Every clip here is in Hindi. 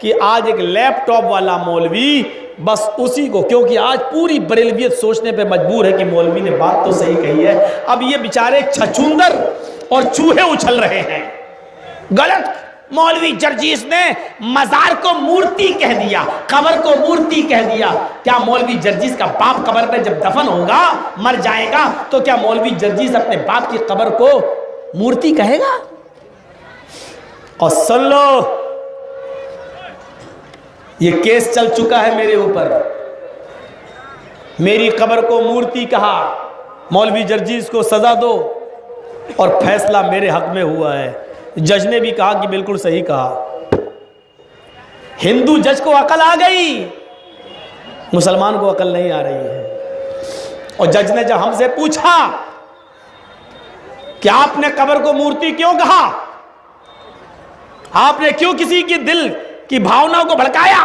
कि आज एक लैपटॉप वाला मौलवी बस उसी को, क्योंकि आज पूरी बरेलवियत सोचने पे मजबूर है कि मौलवी ने बात तो सही कही है, अब ये बेचारे छछूंदर और चूहे उछल रहे हैं। गलत, मौलवी जर्जीस ने मजार को मूर्ति कह दिया, कब्र को मूर्ति कह दिया। क्या मौलवी जर्जीस का बाप कब्र में जब दफन होगा, मर जाएगा, तो क्या मौलवी जर्जीस अपने बाप की कब्र को मूर्ति कहेगा? और सुन लो, ये केस चल चुका है मेरे ऊपर, मेरी कब्र को मूर्ति कहा, मौलवी जर्जीस को सजा दो, और फैसला मेरे हक में हुआ है। जज ने भी कहा कि बिल्कुल सही कहा। हिंदू जज को अकल आ गई, मुसलमान को अकल नहीं आ रही है। और जज ने जब हमसे पूछा कि आपने कब्र को मूर्ति क्यों कहा, आपने क्यों किसी की दिल की भावनाओं को भड़काया,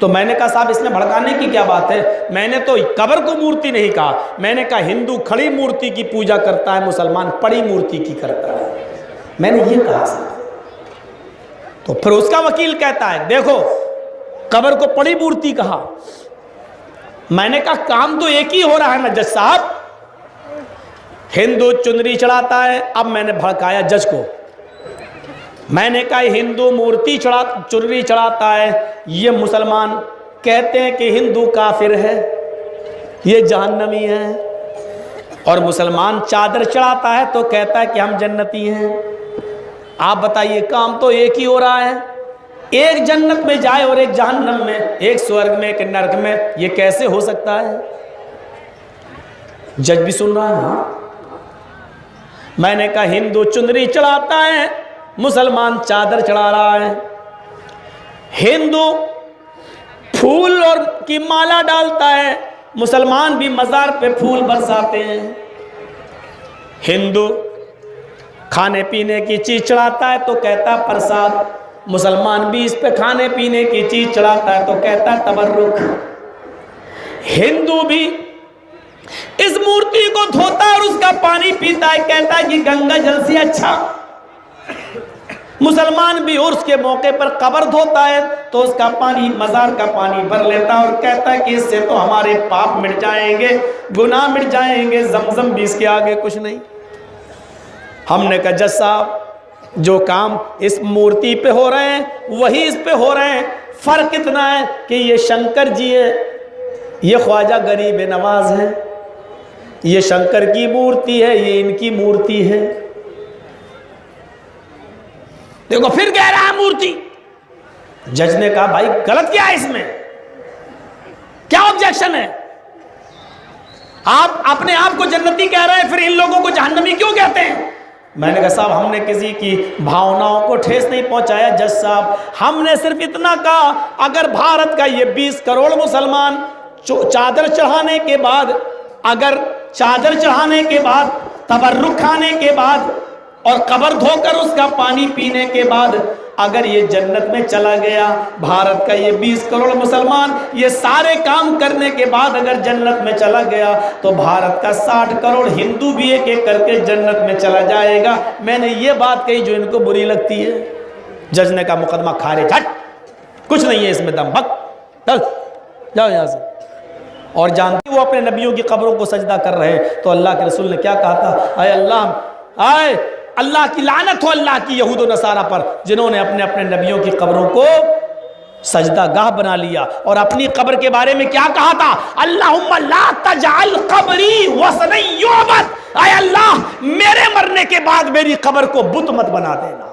तो मैंने कहा साहब इसमें भड़काने की क्या बात है, मैंने तो कब्र को मूर्ति नहीं कहा, मैंने कहा हिंदू खड़ी मूर्ति की पूजा करता है, मुसलमान पड़ी मूर्ति की करता है, मैंने ये कहा साहब। तो फिर उसका वकील कहता है देखो कब्र को पड़ी मूर्ति कहा। मैंने कहा काम तो एक ही हो रहा है ना जज साहब, हिंदू चुनरी चढ़ाता है, अब मैंने भड़काया जज को, मैंने कहा हिंदू मूर्ति चुनरी चढ़ाता है, ये मुसलमान कहते हैं कि हिंदू काफिर है, ये जहन्नमी है, और मुसलमान चादर चढ़ाता है तो कहता है कि हम जन्नती हैं। आप बताइए काम तो एक ही हो रहा है, एक जन्नत में जाए और एक जहन्नम में, एक स्वर्ग में एक नरक में, ये कैसे हो सकता है? जज भी सुन रहा है ना। मैंने कहा हिंदू चुनरी चढ़ाता है, मुसलमान चादर चढ़ा रहा है, हिंदू फूल और की माला डालता है, मुसलमान भी मजार पे फूल बरसाते हैं, हिंदू खाने पीने की चीज चढ़ाता है तो कहता है प्रसाद, मुसलमान भी इस पे खाने पीने की चीज चढ़ाता है तो कहता है तबर्रुक, हिंदू भी इस मूर्ति को धोता है और उसका पानी पीता है, कहता है कि गंगा जल से अच्छा, मुसलमान भी उर्स के मौके पर कब्र धोता है तो उसका पानी मजार का पानी भर लेता है और कहता है कि इससे तो हमारे पाप मिट जाएंगे, गुनाह मिट जाएंगे, जमजम भी इसके आगे कुछ नहीं। हमने कहा जज साहब जो काम इस मूर्ति पे हो रहे हैं वही इस पे हो रहे हैं, फर्क इतना है कि ये शंकर जी है, ये ख्वाजा गरीब नवाज है, ये शंकर की मूर्ति है, ये इनकी मूर्ति है। देखो फिर कह रहा है मूर्ति। जज ने कहा भाई गलत क्या है इसमें, क्या ऑब्जेक्शन है? आप अपने आप को जन्नती कह रहे हैं, फिर इन लोगों को जहन्नमी क्यों कहते हैं? मैंने कहा साहब हमने किसी की भावनाओं को ठेस नहीं पहुंचाया जज साहब, हमने सिर्फ इतना कहा अगर भारत का ये 20 करोड़ मुसलमान चादर चढ़ाने के बाद, अगर चादर चढ़ाने के बाद, तबर्रुक खाने के बाद और कब्र धोकर उसका पानी पीने के बाद अगर ये जन्नत में चला गया, भारत का ये 20 करोड़ मुसलमान ये सारे काम करने के बाद अगर जन्नत में चला गया तो भारत का 60 करोड़ हिंदू भी एक एक करके जन्नत में चला जाएगा। मैंने ये बात कही जो इनको बुरी लगती है। जज ने कहा मुकदमा खारिज, हट, कुछ नहीं है इसमें दम, भग चल जाओ यहाँ से। और जानते वो अपने नबियों की कब्रों को सजदा कर रहे हैं तो अल्लाह के रसूल ने क्या कहा था, आए अल्लाह, आए अल्लाह की लानत हो अल्लाह की यहूद और नसारा पर जिन्होंने अपने अपने नबियों की कब्रों को सजदा गाह बना लिया। और अपनी कब्र के बारे में क्या कहा था, अल्लाहुम्मा ला तजअल कब्री वसनन युअबद, आए अल्लाह मेरे मरने के बाद मेरी कब्र को बुत मत बना देना।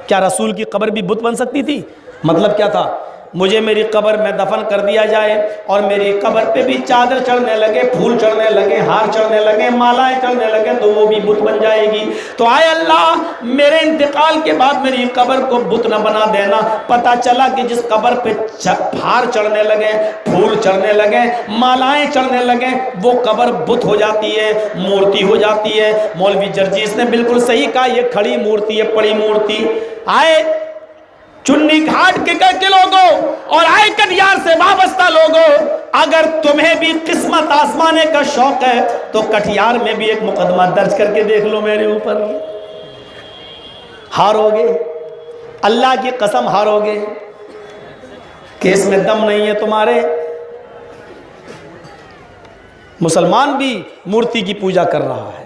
क्या रसूल की कब्र भी बुत बन सकती थी? मतलब क्या था, मुझे मेरी कब्र में दफन कर दिया जाए और मेरी कब्र पे भी चादर चढ़ने लगे, फूल चढ़ने लगे, हार चढ़ने लगे, मालाएं चढ़ने लगे तो वो भी बुत बन जाएगी। तो आए अल्लाह मेरे इंतकाल के बाद मेरी कब्र को बुत न बना देना। पता चला कि जिस कब्र पे हार चढ़ने लगे, फूल चढ़ने लगे, मालाएं चढ़ने लगे, वो कब्र बुत हो जाती है, मूर्ति हो जाती है। मौलवी जर्जीस ने बिल्कुल सही कहा, ये खड़ी मूर्ति है, पड़ी मूर्ति। आए चुन्नी घाट के लोगों और आए कटिहार से वाबस्ता लोगों, अगर तुम्हें भी किस्मत आजमाने का शौक है तो कटिहार में भी एक मुकदमा दर्ज करके देख लो मेरे ऊपर। हारोगे, अल्लाह की कसम हारोगे। केस में दम नहीं है तुम्हारे। मुसलमान भी मूर्ति की पूजा कर रहा है।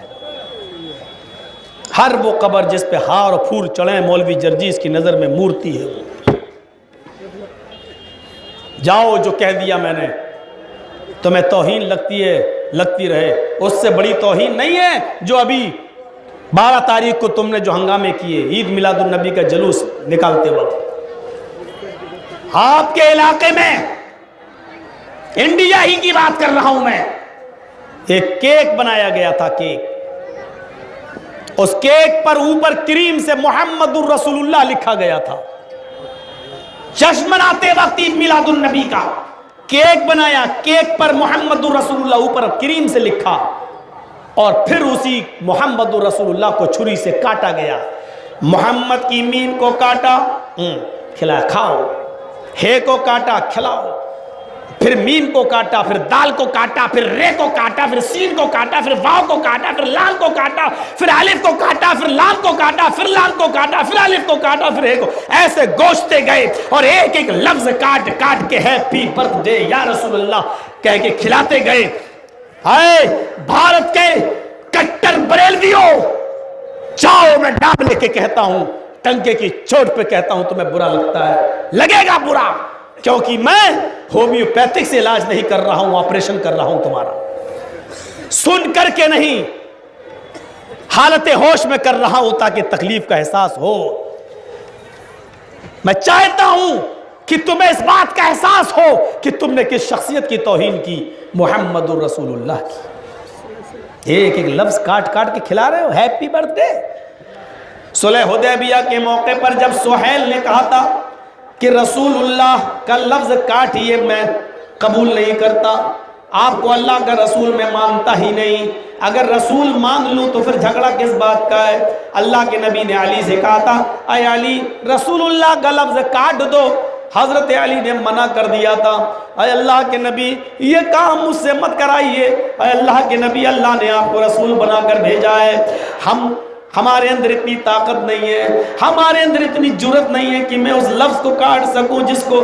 हर वो कब्र जिस पे हार और फूल चढ़े, मौलवी जर्जीस की नजर में मूर्ति है वो। जाओ, जो कह दिया मैंने, तुम्हें तौहीन लगती है लगती रहे, उससे बड़ी तौहीन नहीं है जो अभी 12 तारीख को तुमने जो हंगामे किए ईद मिलादुन नबी का जुलूस निकालते वक्त। आपके इलाके में, इंडिया ही की बात कर रहा हूं मैं, एक केक बनाया गया था। केक, उस केक पर ऊपर क्रीम से मोहम्मदुर रसूलुल्लाह लिखा गया था। जश्न मनाते वक्त ईद मिलादुन नबी का केक बनाया, केक पर मोहम्मदुर रसूलुल्लाह ऊपर क्रीम से लिखा, और फिर उसी मोहम्मदुर रसूलुल्लाह को छुरी से काटा गया। मोहम्मद की मीम को काटा, खिला खाओ, हे को काटा, खिलाओ, फिर मीम को काटा, फिर दाल को काटा, फिर रे को काटा, फिर सीन को काटा, फिर वाव को काटा, फिर लाल को काटा, फिर अलिफ को काटा, फिर लाम को काटा, फिर लाल को काटा, फिर अलिफ को काटा, फिर हे को, ऐसे गोश्ते गए और एक एक लफ्ज काट काट के हैप्पी बर्थडे या रसूलुल्लाह कह के खिलाते गए। हाय भारत के कट्टर बरेलवियों, जाओ, मैं डाब लेके कहता हूं, टंके की चोट पे कहता हूं, तुम्हें बुरा लगता है, लगेगा बुरा, क्योंकि मैं होम्योपैथिक से इलाज नहीं कर रहा हूं, ऑपरेशन कर रहा हूं तुम्हारा। सुन करके नहीं, हालत होश में कर रहा हूं ताकि तकलीफ का एहसास हो। मैं चाहता हूं कि तुम्हें इस बात का एहसास हो कि तुमने किस शख्सियत की तौहीन की, मोहम्मदुर रसूलुल्लाह की। एक एक लफ्ज काट काट के खिला रहे हो, हैप्पी बर्थडे। सुलह हुदैबिया के मौके पर जब सुहैल ने कहा था कि रसूलुल्लाह का लफ्ज काटिए, मैं कबूल नहीं करता, आपको अल्लाह का रसूल मैं मानता ही नहीं, अगर रसूल मान लूं तो फिर झगड़ा किस बात का है। अल्लाह के नबी ने अली से कहा था, अय अली, रसूलुल्लाह का लफ्ज काट दो। हजरत अली ने मना कर दिया था, अय अल्लाह के नबी, ये काम मुझसे मत कराइए। अय अल्लाह के नबी, अल्लाह ने आपको रसूल बनाकर भेजा है, हमारे अंदर इतनी ताकत नहीं है, हमारे अंदर इतनी जुर्रत नहीं है कि मैं उस लफ्ज को काट सकूं जिसको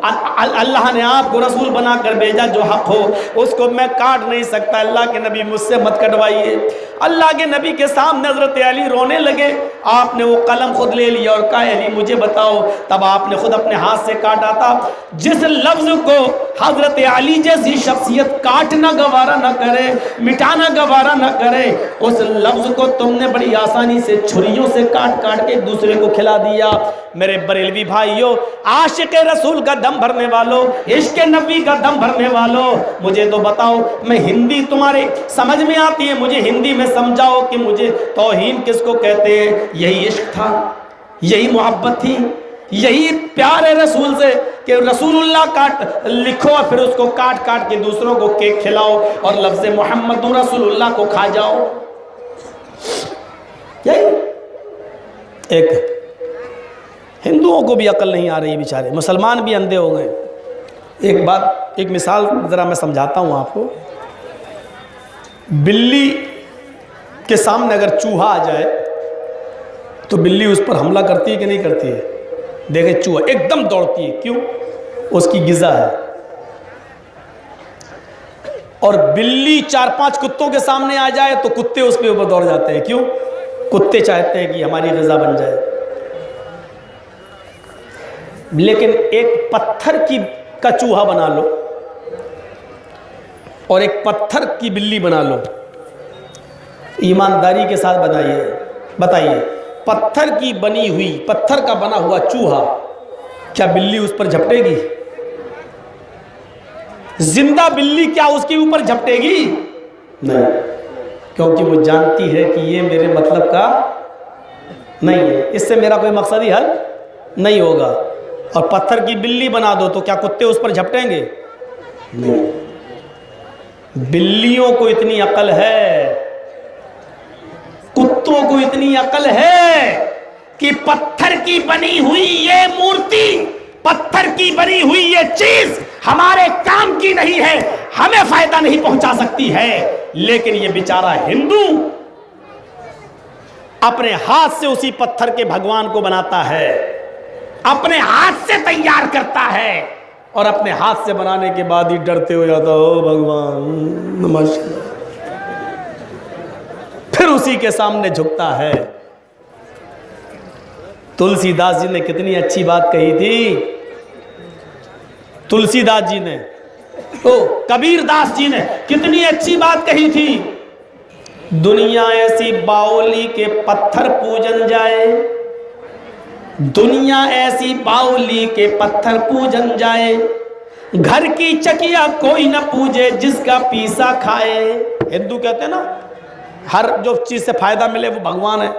अल्लाह ने आपको रसूल बनाकर भेजा, जो हक हो उसको मैं काट नहीं सकता। अल्लाह के नबी, मुझसे मत कटवाइए। अल्लाह के नबी के सामने हजरत अली रोने लगे। आपने वो कलम खुद ले लिया और कहा, अली मुझे बताओ। तब आपने खुद अपने हाथ से काटा था। जिस लफ्ज को हजरत अली जैसी शख्सियत काटना गवारा न करे, मिटाना गवारा न करे, उस लफ्ज को तुमने बड़ी आसानी से छुरियों से काट काट के एक दूसरे को खिला दिया। मेरे बरेलवी भाइयों, आशिक रसूल का दम भरने वालों, इश्क नबी का दम भरने वालों, मुझे तो बताओ, मैं हिंदी तुम्हारे समझ में आती है, मुझे हिंदी में समझाओ कि मुझे तौहीन किसको कहते हैं। यही इश्क था, यही मोहब्बत थी, यही प्यार है रसूल से कि रसूलुल्लाह काट लिखो और फिर उसको काट काट के दूसरों को केक खिलाओ और लफ्ज़ मोहम्मद रसूलुल्लाह को खा जाओ। यही एक हिंदुओं को भी अकल नहीं आ रही, बेचारे मुसलमान भी अंधे हो गए। एक बात, एक मिसाल ज़रा मैं समझाता हूँ आपको। बिल्ली के सामने अगर चूहा आ जाए तो बिल्ली उस पर हमला करती है कि नहीं करती है? देखे चूहा एकदम दौड़ती है, क्यों? उसकी गिज़ा है। और बिल्ली 4-5 कुत्तों के सामने आ जाए तो कुत्ते उस पर ऊपर दौड़ जाते हैं, क्यों? कुत्ते चाहते हैं कि हमारी गिज़ा बन जाए। लेकिन एक पत्थर का चूहा बना लो और एक पत्थर की बिल्ली बना लो, ईमानदारी के साथ बताइए, पत्थर की बनी हुई, पत्थर का बना हुआ चूहा, क्या बिल्ली उस पर झपटेगी? जिंदा बिल्ली क्या उसके ऊपर झपटेगी? नहीं, क्योंकि वो जानती है कि ये मेरे मतलब का नहीं है, इससे मेरा कोई मकसद ही हल नहीं होगा। और पत्थर की बिल्ली बना दो तो क्या कुत्ते उस पर झपटेंगे? नहीं। बिल्लियों को इतनी अकल है, कुत्तों को इतनी अकल है कि पत्थर की बनी हुई ये मूर्ति, पत्थर की बनी हुई ये चीज हमारे काम की नहीं है, हमें फायदा नहीं पहुंचा सकती है। लेकिन ये बेचारा हिंदू अपने हाथ से उसी पत्थर के भगवान को बनाता है, अपने हाथ से तैयार करता है और अपने हाथ से बनाने के बाद ही डरते हो जाता हो भगवान नमस्कार, फिर उसी के सामने झुकता है। तुलसीदास जी ने कितनी अच्छी बात कही थी, तुलसीदास जी ने तो कबीरदास जी ने कितनी अच्छी बात कही थी। दुनिया ऐसी बावली के पत्थर पूजन जाए, दुनिया ऐसी बावली के पत्थर पूजन जाए, घर की चकिया कोई न पूजे जिसका पीसा खाए। हिंदू कहते हैं ना हर जो चीज से फायदा मिले वो भगवान है,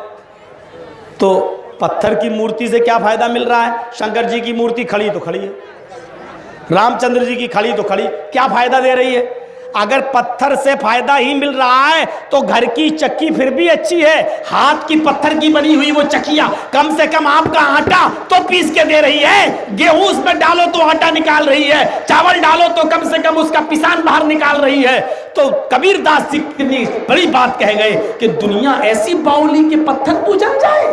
तो पत्थर की मूर्ति से क्या फायदा मिल रहा है? शंकर जी की मूर्ति खड़ी तो खड़ी है, रामचंद्र जी की खड़ी तो खड़ी, क्या फायदा दे रही है? अगर पत्थर से फायदा ही मिल रहा है तो घर की चक्की फिर भी अच्छी है। हाथ की पत्थर की बनी हुई वो चक्कियां कम से कम आपका आटा तो पीस के दे रही है, गेहूं उसमें डालो तो आटा निकाल रही है, चावल डालो तो कम से कम उसका पिसान बाहर निकाल रही है। तो कबीरदास जी कितनी बड़ी बात कह गए कि दुनिया ऐसी बावली के पत्थर पूजा जाए,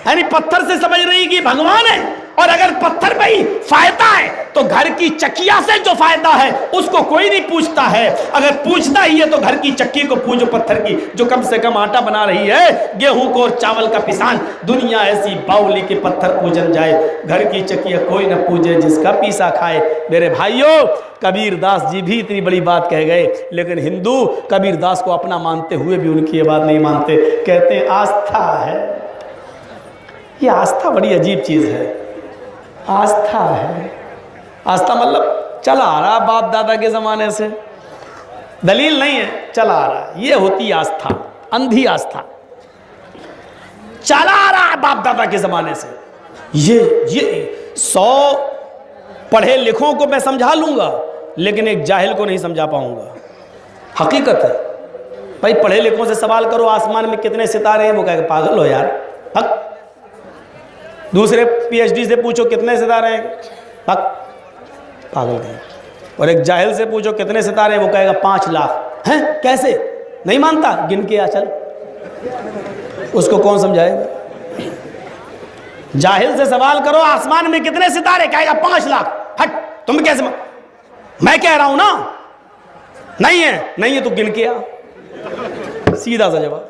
यानी पत्थर से समझ रही कि भगवान है। और अगर पत्थर में ही फायदा है तो घर की चक्किया से जो फायदा है उसको कोई नहीं पूछता है। अगर पूछता ही है तो घर की चक्की को पूजो, पत्थर की जो कम से कम आटा बना रही है, गेहूं को और चावल का पिसान। दुनिया ऐसी बावली के पत्थर पूजन जाए, घर की चक्किया कोई न पूजे जिसका पीसा खाए। मेरे भाइयों, कबीरदास जी भी इतनी बड़ी बात कह गए, लेकिन हिंदू कबीरदास को अपना मानते हुए भी उनकी ये बात नहीं मानते। कहते हैं आस्था है। ये आस्था बड़ी अजीब चीज है। आस्था है, आस्था मतलब चला आ रहा बाप दादा के जमाने से, दलील नहीं है, चला आ रहा, ये होती आस्था, अंधी आस्था। चला आ रहा है बाप दादा के जमाने से। ये 100 पढ़े लिखों को मैं समझा लूंगा, लेकिन एक जाहिल को नहीं समझा पाऊंगा। हकीकत है भाई, पढ़े लिखों से सवाल करो आसमान में कितने सितारे हैं, वो कहेगा पागल हो यार, हक। दूसरे पीएचडी से पूछो कितने सितारे हैं, हक, पागल है। और एक जाहिल से पूछो कितने सितारे हैं, वो कहेगा 5 लाख। हैं कैसे? नहीं मानता, गिन के आ चल। उसको कौन समझाएगा? जाहिल से सवाल करो आसमान में कितने सितारे, कहेगा 5 लाख। हट, तुम कैसे? मैं कह रहा हूं ना नहीं है, नहीं है तो गिन के आ, सीधा सा जवाब।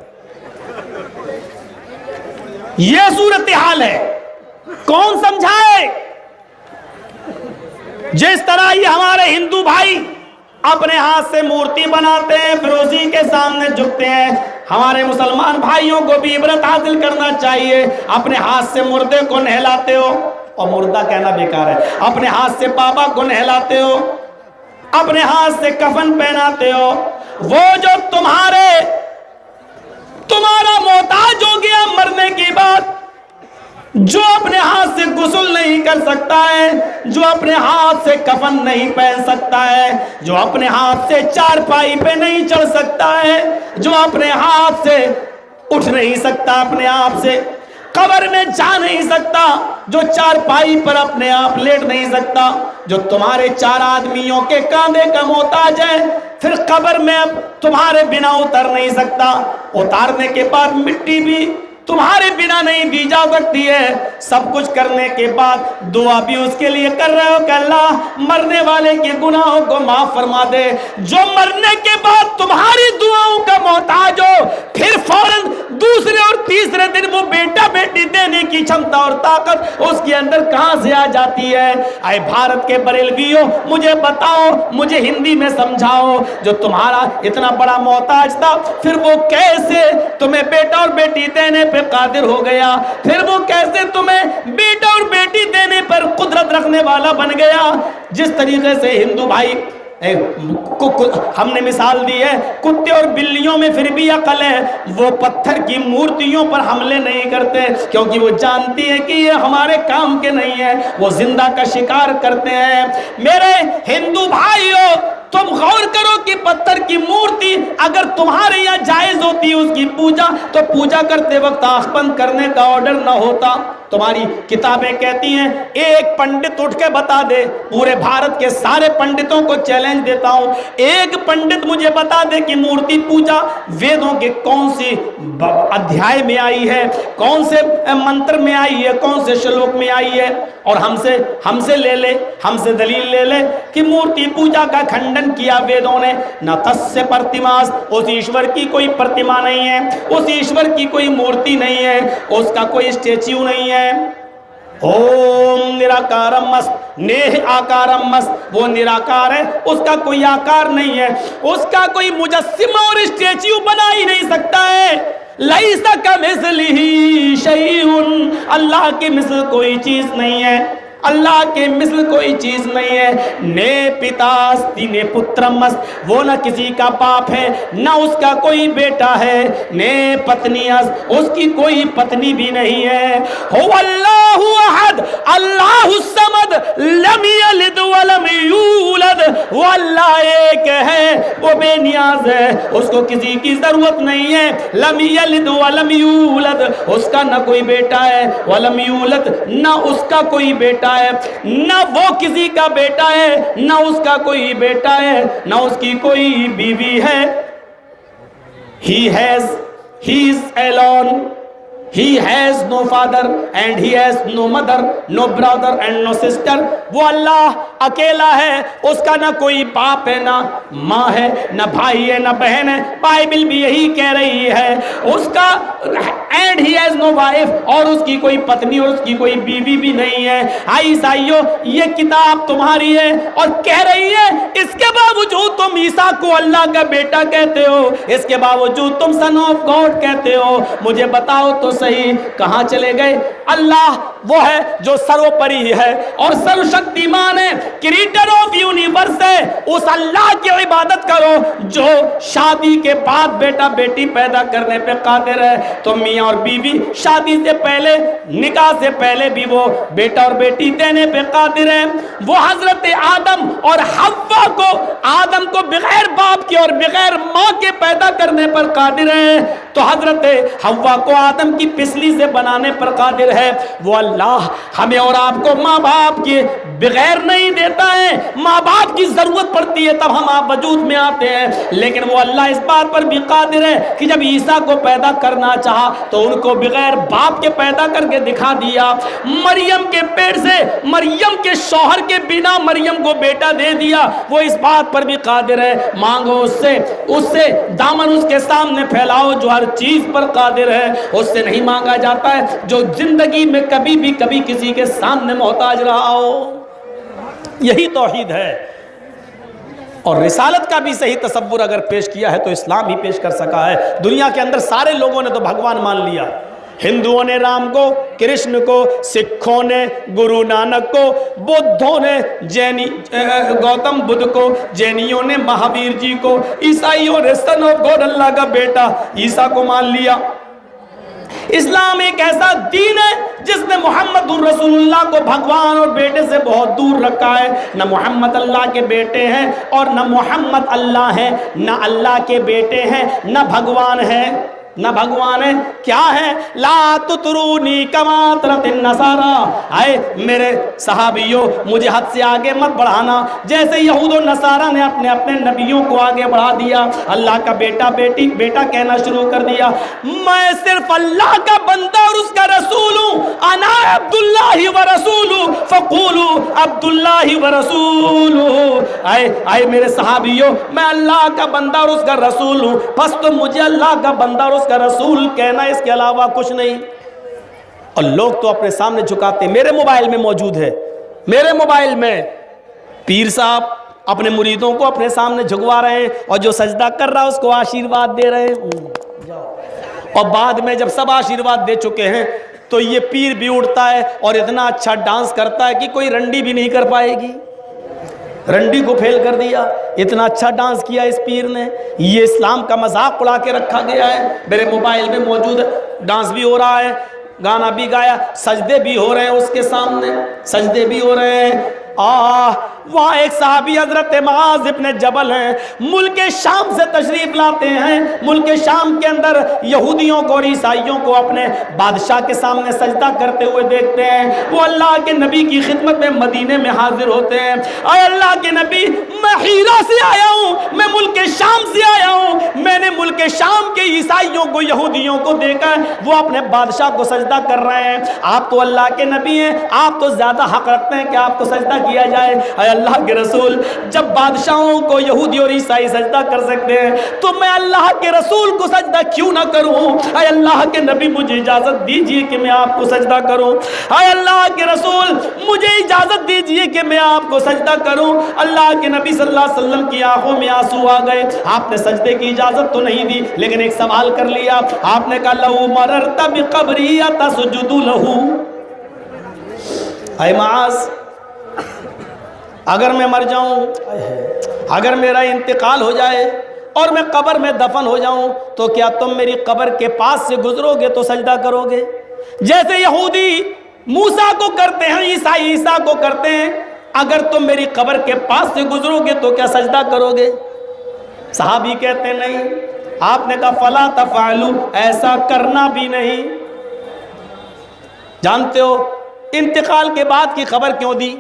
यह सूरत हाल है, कौन समझाए? जिस तरह ये हमारे हिंदू भाई अपने हाथ से मूर्ति बनाते हैं, फिर उसी के सामने झुकते हैं। हमारे मुसलमान भाइयों को भी इबरत हासिल करना चाहिए। अपने हाथ से मुर्दे को नहलाते हो, और मुर्दा कहना बेकार है, अपने हाथ से बाबा को नहलाते हो, अपने हाथ से कफन पहनाते हो। वो जो तुम्हारा मोहताज हो गया मरने के बाद, जो अपने हाथ से गुस्ल नहीं कर सकता है, जो अपने हाथ से कफन नहीं पहन सकता है, जो अपने हाथ से चारपाई पे नहीं चढ़ सकता है, जो अपने हाथ से उठ नहीं सकता, अपने आप से कब्र में जा नहीं सकता, जो चारपाई पर अपने आप लेट नहीं सकता, जो तुम्हारे 4 आदमियों के कांधे का मोहताज है, फिर कब्र में अब तुम्हारे बिना उतर नहीं सकता, उतारने के बाद मिट्टी भी तुम्हारे बिना नहीं दी जा सकती है। सब कुछ करने के बाद दुआ भी उसके लिए कर रहे हो कि अल्लाह मरने वाले के गुनाहों को माफ फरमा दे। जो मरने के बाद तुम्हारी दुआओं का मोहताज हो, फिर फौरन दूसरे और तीसरे दिन वो बेटा बेटी देने की क्षमता और ताकत उसके अंदर कहां से आ जाती है? आए भारत के बरेलवियों, मुझे बताओ, मुझे हिंदी में समझाओ, जो तुम्हारा इतना बड़ा मोहताज था, फिर वो कैसे तुम्हें बेटा और बेटी देने पे कादिर हो गया? फिर वो कैसे तुम्हें बेटा और बेटी देने पर कुदरत रखने वाला बन गया? जिस तरीके से हिंदू भाई हमने मिसाल दी है, कुत्ते और बिल्लियों में फिर भी अकल है, वो पत्थर की मूर्तियों पर हमले नहीं करते, क्योंकि वो जानती है कि ये हमारे काम के नहीं है, वो जिंदा का शिकार करते हैं। मेरे हिंदू भाइयों, तुम गौर करो कि पत्थर की मूर्ति अगर तुम्हारे यहाँ जायज होती उसकी पूजा, तो पूजा करते वक्त आंख बंद करने का ऑर्डर ना होता, तुम्हारी किताबें कहती हैं, एक पंडित उठ के बता दे, पूरे भारत के सारे पंडितों को चैलेंज देता हूं, एक पंडित मुझे बता दे कि मूर्ति पूजा वेदों के कौन सी अध्याय में आई है, कौन से मंत्र में आई है, कौन से श्लोक में आई है, और हमसे ले ले, हमसे दलील ले ले कि मूर्ति पूजा का खंडन किया वेदों ने। न तस्य प्रतिमास, उस ईश्वर की कोई प्रतिमा नहीं है, उस ईश्वर की कोई मूर्ति नहीं है, उसका कोई स्टेच्यू नहीं है। ओम निराकारम मस्त नेह आकारम मस्त, वो निराकार है, उसका कोई आकार नहीं है, उसका कोई मुजस्सिमा और स्टेच्यू बना ही नहीं सकता है। लैसा कमिस्लिही शैउन, अल्लाह के मिसल कोई चीज नहीं है, अल्लाह के मिसल कोई चीज नहीं है। ने पितास्ति ने पुत्रमस्त, वो न किसी का बाप है, न उसका कोई बेटा है। ने पत्नीअस, उसकी कोई पत्नी भी नहीं है। हो अल्लाहु अहद अल्लाहु समद लम यलिद व लम यूलद, वो अल्लाह एक है, वो बेनियाज है, उसको किसी की जरूरत नहीं है। लम यलिद व लम यूलद, उसका न कोई बेटा है, व लम यूलद, न उसका कोई बेटा है, न वो किसी का बेटा है, न उसका कोई बेटा है, न उसकी कोई बीवी है। He is alone. He has no father and he has no mother, no brother and no sister. वो अल्लाह अकेला है, उसका ना कोई बाप है, ना माँ है, ना भाई है, ना बहन है। बाइबल भी यही कह रही है, उसका and he has no wife, और उसकी कोई पत्नी और उसकी कोई बीवी भी नहीं है। आई ईसाइयों, ये किताब तुम्हारी है और कह रही है, इसके बावजूद तुम ईसा को अल्लाह का बेटा कहते हो, इसके बावजूद तुम सन ऑफ गॉड कहते हो। मुझे बताओ तो सही, कहां चले गए? अल्लाह वो है जो सर्वोपरि है और सर्वशक्तिमान है, क्रिएटर ऑफ यूनिवर्स है। उस अल्लाह की इबादत करो जो शादी के बाद बेटा बेटी पैदा करने पे कादिर है। तो मियां और बीवी शादी से पहले, निकाह से पहले भी वो बेटा और बेटी देने पे कादिर है। वो हजरत आदम और हव्वा को, आदम को बगैर बाप के और बगैर माँ के पैदा करने पर कादिर है, तो हजरत हव्वा को आदम की पिसली से बनाने पर कादिर है। वो अल्लाह हमें और आपको माँ बाप के बगैर नहीं देता है, माँ बाप की जरूरत पड़ती है तब हम आप वजूद में आते हैं। लेकिन वो अल्लाह इस बात पर भी कादिर है कि जब ईसा को पैदा करना चाहा तो उनको बगैर बाप के पैदा करके दिखा दिया। मरियम के पेट से, मरियम के शौहर के बिना मरियम को बेटा दे दिया। वो इस बात पर भी कादिर है, मांगो उससे, उससे दामन उसके सामने फैलाओ जो हर चीज पर कादिर है। उससे नहीं मांगा जाता है जो जिंदगी में कभी भी कभी किसी के सामने मोहताज रहा हो। यही तौहीद है। और रिसालत का भी सही तसव्वुर अगर पेश किया है तो इस्लाम ही पेश कर सका है। दुनिया के अंदर सारे लोगों ने तो भगवान मान लिया। हिंदुओं ने राम को, कृष्ण को, सिखों ने गुरु नानक को, बुद्धों ने गौतम बुद्ध को, जैनियों ने महावीर जी को, ईसाइयों ने सन ऑफ गॉड अल्लाह का बेटा ईसा को मान लिया। इस्लाम एक ऐसा दीन है जिसने मोहम्मद रसूलुल्लाह को भगवान और बेटे से बहुत दूर रखा है। न मोहम्मद अल्लाह के बेटे हैं और न मोहम्मद अल्लाह है, न अल्लाह के बेटे हैं, न भगवान है, न भगवान है। क्या है? ला तुतरूनी कमा तरतिन नसारा। आए मेरे सहाबियों, मुझे हद से आगे मत बढ़ाना, जैसे यहूद और नसारा ने अपने अपने नबियों को आगे बढ़ा दिया, अल्लाह का बेटा बेटी बेटा कहना शुरू कर दिया। मैं सिर्फ अल्लाह का बंदा और उसका रसूल हूँ। अना अब्दुल्लाहि व रसूलु फक़ूलु अब्दुल्लाहि व रसूलु। आए मेरे सहाबियों, मैं अल्लाह का बंदा और उसका रसूल हूँ, बस तो मुझे अल्लाह का बंदा और उसका रसूल कहना, इसके अलावा कुछ नहीं। और लोग तो अपने सामने झुकाते, मेरे मोबाइल में मौजूद है, मेरे मोबाइल में पीर साहब अपने मुरीदों को अपने सामने झुकवा रहे हैं और जो सजदा कर रहा है उसको आशीर्वाद दे रहे हैं। और बाद में जब सब आशीर्वाद दे चुके हैं तो ये पीर भी उठता है और इतना अच्छा डांस करता है कि कोई रंडी भी नहीं कर पाएगी। रंडी को फेल कर दिया, इतना अच्छा डांस किया इस पीर ने। ये इस्लाम का मजाक उड़ा के रखा गया है। मेरे मोबाइल में मौजूद है, डांस भी हो रहा है, गाना भी गाया, सजदे भी हो रहे हैं उसके सामने, सजदे भी हो रहे हैं। वहाँ एक सहाबी हजरत मुआज़ इब्न जबल हैं, मुल्क शाम से तशरीफ लाते हैं। मुल्क शाम के अंदर यहूदियों को और ईसाइयों को अपने बादशाह के सामने सजदा करते हुए देखते हैं। वो अल्लाह के नबी की खिदमत में मदीने में हाजिर होते हैं। और अल्लाह के नबी, मैं हीरा से आया हूँ, मैं मुल्क शाम से आया हूँ, मैंने मुल्क शाम के ईसाइयों को यहूदियों को देखा, वो अपने बादशाह को सजदा कर रहे हैं। आप तो अल्लाह के नबी हैं, आप तो ज्यादा हक रखते हैं कि आपको सजदा किया जाए। अल्लाह के रसूल, जब बादशाहों को यहूदी और ईसाई सजदा कर सकते हैं तो मैं अल्लाह के रसूल को सजदा क्यों ना करूं? अल्लाह के नबी, मुझे इजाजत दीजिए कि मैं आपको सजदा करूं। अल्लाह के रसूल, मुझे इजाजत दीजिए कि मैं आपको सजदा करूं। अल्लाह के नबी सल्लल्लाहु अलैहि वसल्लम की आंखों में आंसू आ गए। आपने सजदे की इजाजत तो नहीं दी, लेकिन एक सवाल कर लिया। आपने कहा, लहू मररता बिक़ब्री तसजुदु लहू। ऐ मुआज़, अगर मैं मर जाऊं, अगर मेरा इंतकाल हो जाए और मैं कब्र में दफन हो जाऊं, तो क्या तुम मेरी कब्र के पास से गुजरोगे तो सजदा करोगे? जैसे यहूदी मूसा को करते हैं, ईसाई ईसा को करते हैं, अगर तुम मेरी कब्र के पास से गुजरोगे तो क्या सजदा करोगे? सहाबी कहते हैं नहीं। आपने कहा, फला तफअलू, ऐसा करना भी नहीं। जानते हो इंतकाल के बाद की खबर क्यों दी?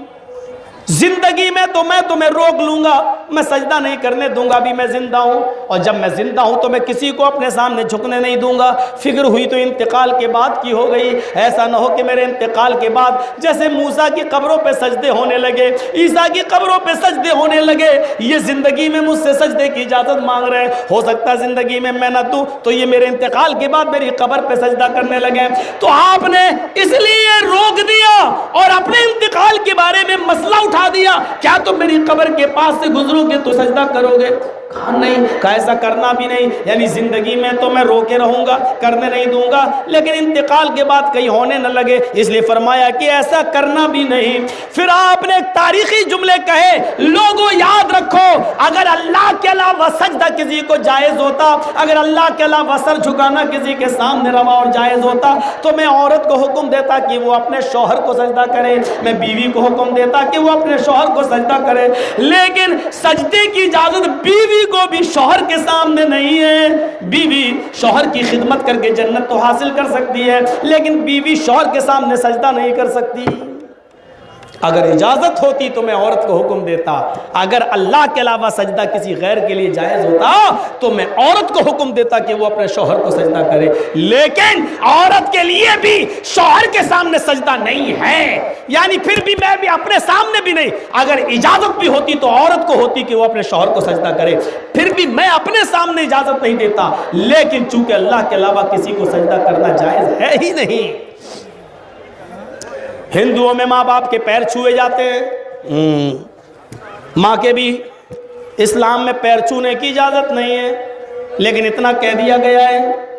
जिंदगी में तो मैं तुम्हें रोक लूंगा, मैं सजदा नहीं करने दूंगा, अभी मैं जिंदा हूं, और जब मैं जिंदा हूं तो मैं किसी को अपने सामने झुकने नहीं दूंगा। फिक्र हुई तो इंतकाल के बाद की हो गई। ऐसा ना हो कि मेरे इंतकाल के बाद जैसे मूसा की कब्रों पे सजदे होने लगे, ईसा की कब्रों पे सजदे होने लगे, ये जिंदगी में मुझसे सजदे की इजाजत मांग रहे हैं। हो सकता है जिंदगी में मैं न दूं तो ये मेरे इंतकाल के बाद मेरी कब्र पे सजदा करने लगे। तो आपने इसलिए रोक दिया और अपने इंतकाल के बारे में मसला उठा दिया, क्या तुम मेरी कब्र के पास से गुजरोगे तो सजदा करोगे? कहा नहीं, कहा ऐसा करना भी नहीं। यानी जिंदगी में तो मैं रोके रहूंगा, करने नहीं दूंगा, लेकिन इंतकाल के बाद कहीं होने न लगे, इसलिए फरमाया कि ऐसा करना भी नहीं। फिर आपने एक तारीखी जुमले कहे, लोगों याद रखो, अगर अल्लाह के अलावा सजदा किसी को जायज होता, अगर अल्लाह के अलावा सर झुकाना किसी के सामने रवा और जायज होता, तो मैं औरत को हुक्म देता कि वो अपने शौहर को सजदा करे, मैं बीवी को हुक्म देता कि वो अपने शौहर को सजदा करे। लेकिन सजदे की इजाजत बीवी को भी शौहर के सामने नहीं है। बीवी शौहर की खिदमत करके जन्नत तो हासिल कर सकती है, लेकिन बीवी शौहर के सामने सजदा नहीं कर सकती। अगर इजाजत होती तो मैं औरत को हुक्म देता, अगर अल्लाह के अलावा सजदा किसी गैर के लिए जायज होता तो मैं औरत को हुक्म देता कि वो अपने शौहर को सजदा करे। लेकिन औरत के लिए भी शौहर के सामने सजदा नहीं है, यानी फिर भी मैं भी अपने सामने भी नहीं। अगर इजाजत भी होती तो औरत को होती कि वो अपने शौहर को सजदा करे, फिर भी मैं अपने सामने इजाजत नहीं देता। लेकिन चूंकि अल्लाह के अलावा किसी को सजदा करना जायज है ही नहीं। हिंदुओं में माँ बाप के पैर छुए जाते हैं, माँ के भी। इस्लाम में पैर छूने की इजाज़त नहीं है, लेकिन इतना कह दिया गया है,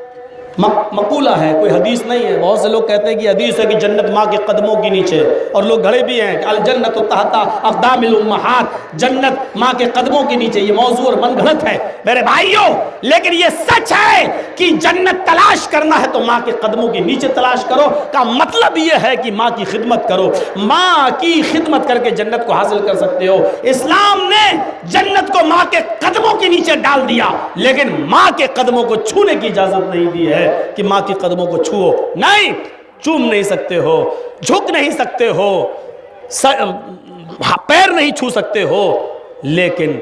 मकूला है, कोई हदीस नहीं है। बहुत से लोग कहते हैं कि हदीस है कि जन्नत माँ के कदमों के नीचे, और लोग घड़े भी हैं अल जन्नत तहता अक़दामिल उम्महात, जन्नत माँ के कदमों के नीचे। ये मौजू और मन गलत है मेरे भाइयों, लेकिन ये सच है कि जन्नत तलाश करना है तो माँ के कदमों के नीचे तलाश करो। का मतलब ये है कि माँ की खिदमत करो, माँ की खिदमत करके जन्नत को हासिल कर सकते हो। इस्लाम ने जन्नत को माँ के कदमों के नीचे डाल दिया, लेकिन माँ के कदमों को छूने की इजाजत नहीं दी है कि माँ के कदमों को छुओ। नहीं, चूम नहीं सकते हो, झुक नहीं सकते हो, पैर नहीं छू सकते हो, लेकिन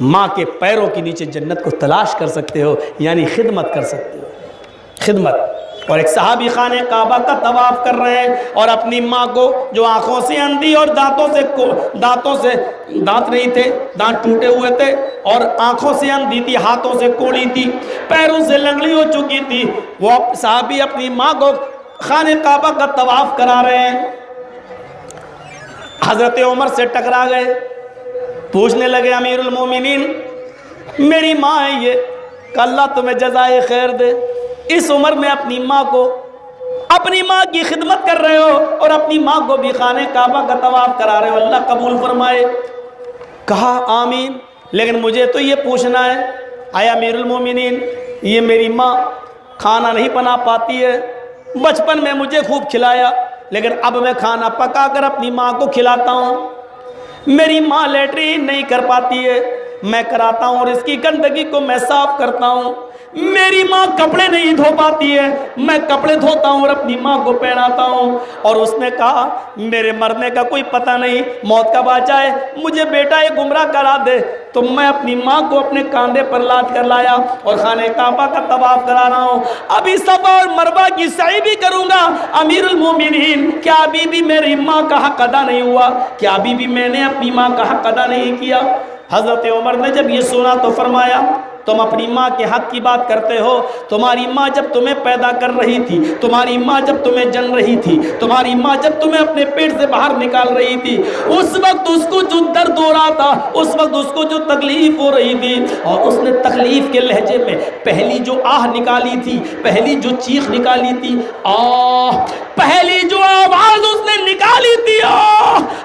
माँ के पैरों के नीचे जन्नत को तलाश कर सकते हो, यानी खिदमत कर सकते हो, खिदमत। और एक सहाबी खाने काबा का तवाफ कर रहे हैं और अपनी माँ को, जो आंखों से अंधी और दांतों से दांत नहीं थे, दांत टूटे हुए थे, और आंखों से अंधी थी, हाथों से कोड़ी थी, पैरों से लंगड़ी हो चुकी थी, वो सहाबी अपनी माँ को खाने काबा का तवाफ करा रहे हैं। हजरत उमर से टकरा गए, पूछने लगे, अमीरुल मोमिनीन, मेरी माँ है ये, अल्लाह तुम्हें जज़ाए खैर दे, इस उम्र में अपनी माँ को, अपनी माँ की खिदमत कर रहे हो और अपनी माँ को भी खाने काबा का तवाफ करा रहे हो, अल्लाह कबूल फरमाए। कहा आमीन, लेकिन मुझे तो ये पूछना है, आया अमीरुल मोमिनीन, ये मेरी माँ खाना नहीं बना पाती है, बचपन में मुझे खूब खिलाया, लेकिन अब मैं खाना पका कर अपनी माँ को खिलाता हूँ, मेरी माँ लेटरिन नहीं कर पाती है, मैं कराता हूँ और इसकी गंदगी को मैं साफ करता हूँ। मेरी माँ कपड़े नहीं धो पाती है, मैं कपड़े धोता हूँ और अपनी माँ को पहनाता हूँ। और उसने कहा मेरे मरने का कोई पता नहीं, मौत कब आ जाए, मुझे बेटा ये गुमराह करा दे। तो मैं अपनी माँ को अपने कांधे पर लाद कर लाया और खाने काबा का तवाफ करा रहा हूँ। अभी सफा और मरवा की सई भी करूँगा। अमीरुल मोमिनीन, क्या अभी भी मेरी माँ का हक अदा नहीं हुआ? क्या अभी भी मैंने अपनी माँ का हक अदा नहीं किया? हज़रत उमर ने जब ये सुना तो फरमाया तुम अपनी माँ के हक की बात करते हो। तुम्हारी माँ जब तुम्हें पैदा कर रही थी, तुम्हारी माँ जब तुम्हें जन रही थी, तुम्हारी माँ जब तुम्हें अपने पेट से बाहर निकाल रही थी, उस वक्त उसको जो दर्द हो रहा था, उस वक्त उसको जो तकलीफ हो रही थी, और उसने तकलीफ के लहजे में पहली जो आह निकाली थी, पहली जो चीख निकाली थी, आह, पहली जो आवाज उसने निकाली थी,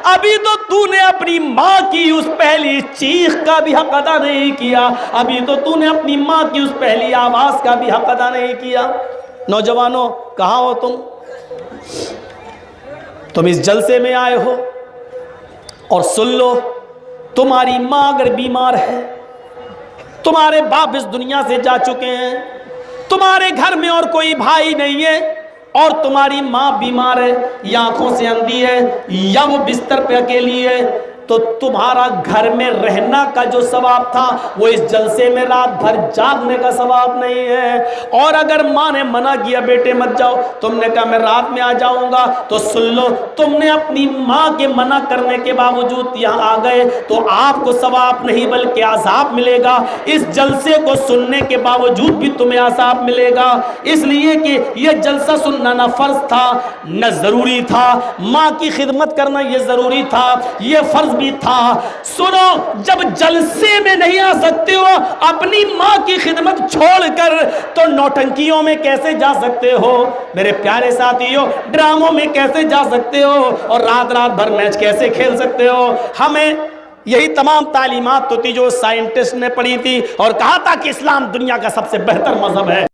अभी तो तूने अपनी माँ की उस पहली चीख का भी हक अदा नहीं किया, अभी तो तूने अपनी माँ की उस पहली आवाज का भी हक अदा नहीं किया। नौजवानों, कहाँ हो तुम इस जलसे में आए हो, और सुन लो, तुम्हारी माँ अगर बीमार है, तुम्हारे बाप इस दुनिया से जा चुके हैं, तुम्हारे घर में और कोई भाई नहीं है, और तुम्हारी माँ बीमार है, या आंखों से अंधी है, या वो बिस्तर पे अकेली है, तो तुम्हारा घर में रहना का जो सवाब था वो इस जलसे में रात भर जागने का सवाब नहीं है। और अगर माँ ने मना किया बेटे मत जाओ, तुमने कहा मैं रात में आ जाऊंगा, तो सुन लो, तुमने अपनी माँ के मना करने के बावजूद यहाँ आ गए तो आपको सवाब नहीं बल्कि आज़ाब मिलेगा। इस जलसे को सुनने के बावजूद भी तुम्हें आज़ाब मिलेगा, इसलिए कि यह जलसा सुनना न फर्ज था न ज़रूरी था, माँ की खिदमत करना यह ज़रूरी था, यह फर्ज भी था। सुनो, जब जलसे में नहीं आ सकते हो अपनी माँ की खिदमत छोड़कर, तो नौटंकियों में कैसे जा सकते हो मेरे प्यारे साथियों, ड्रामों में कैसे जा सकते हो, और रात रात भर मैच कैसे खेल सकते हो? हमें यही तमाम तालीमात तो थी जो साइंटिस्ट ने पढ़ी थी और कहा था कि इस्लाम दुनिया का सबसे बेहतर मजहब है।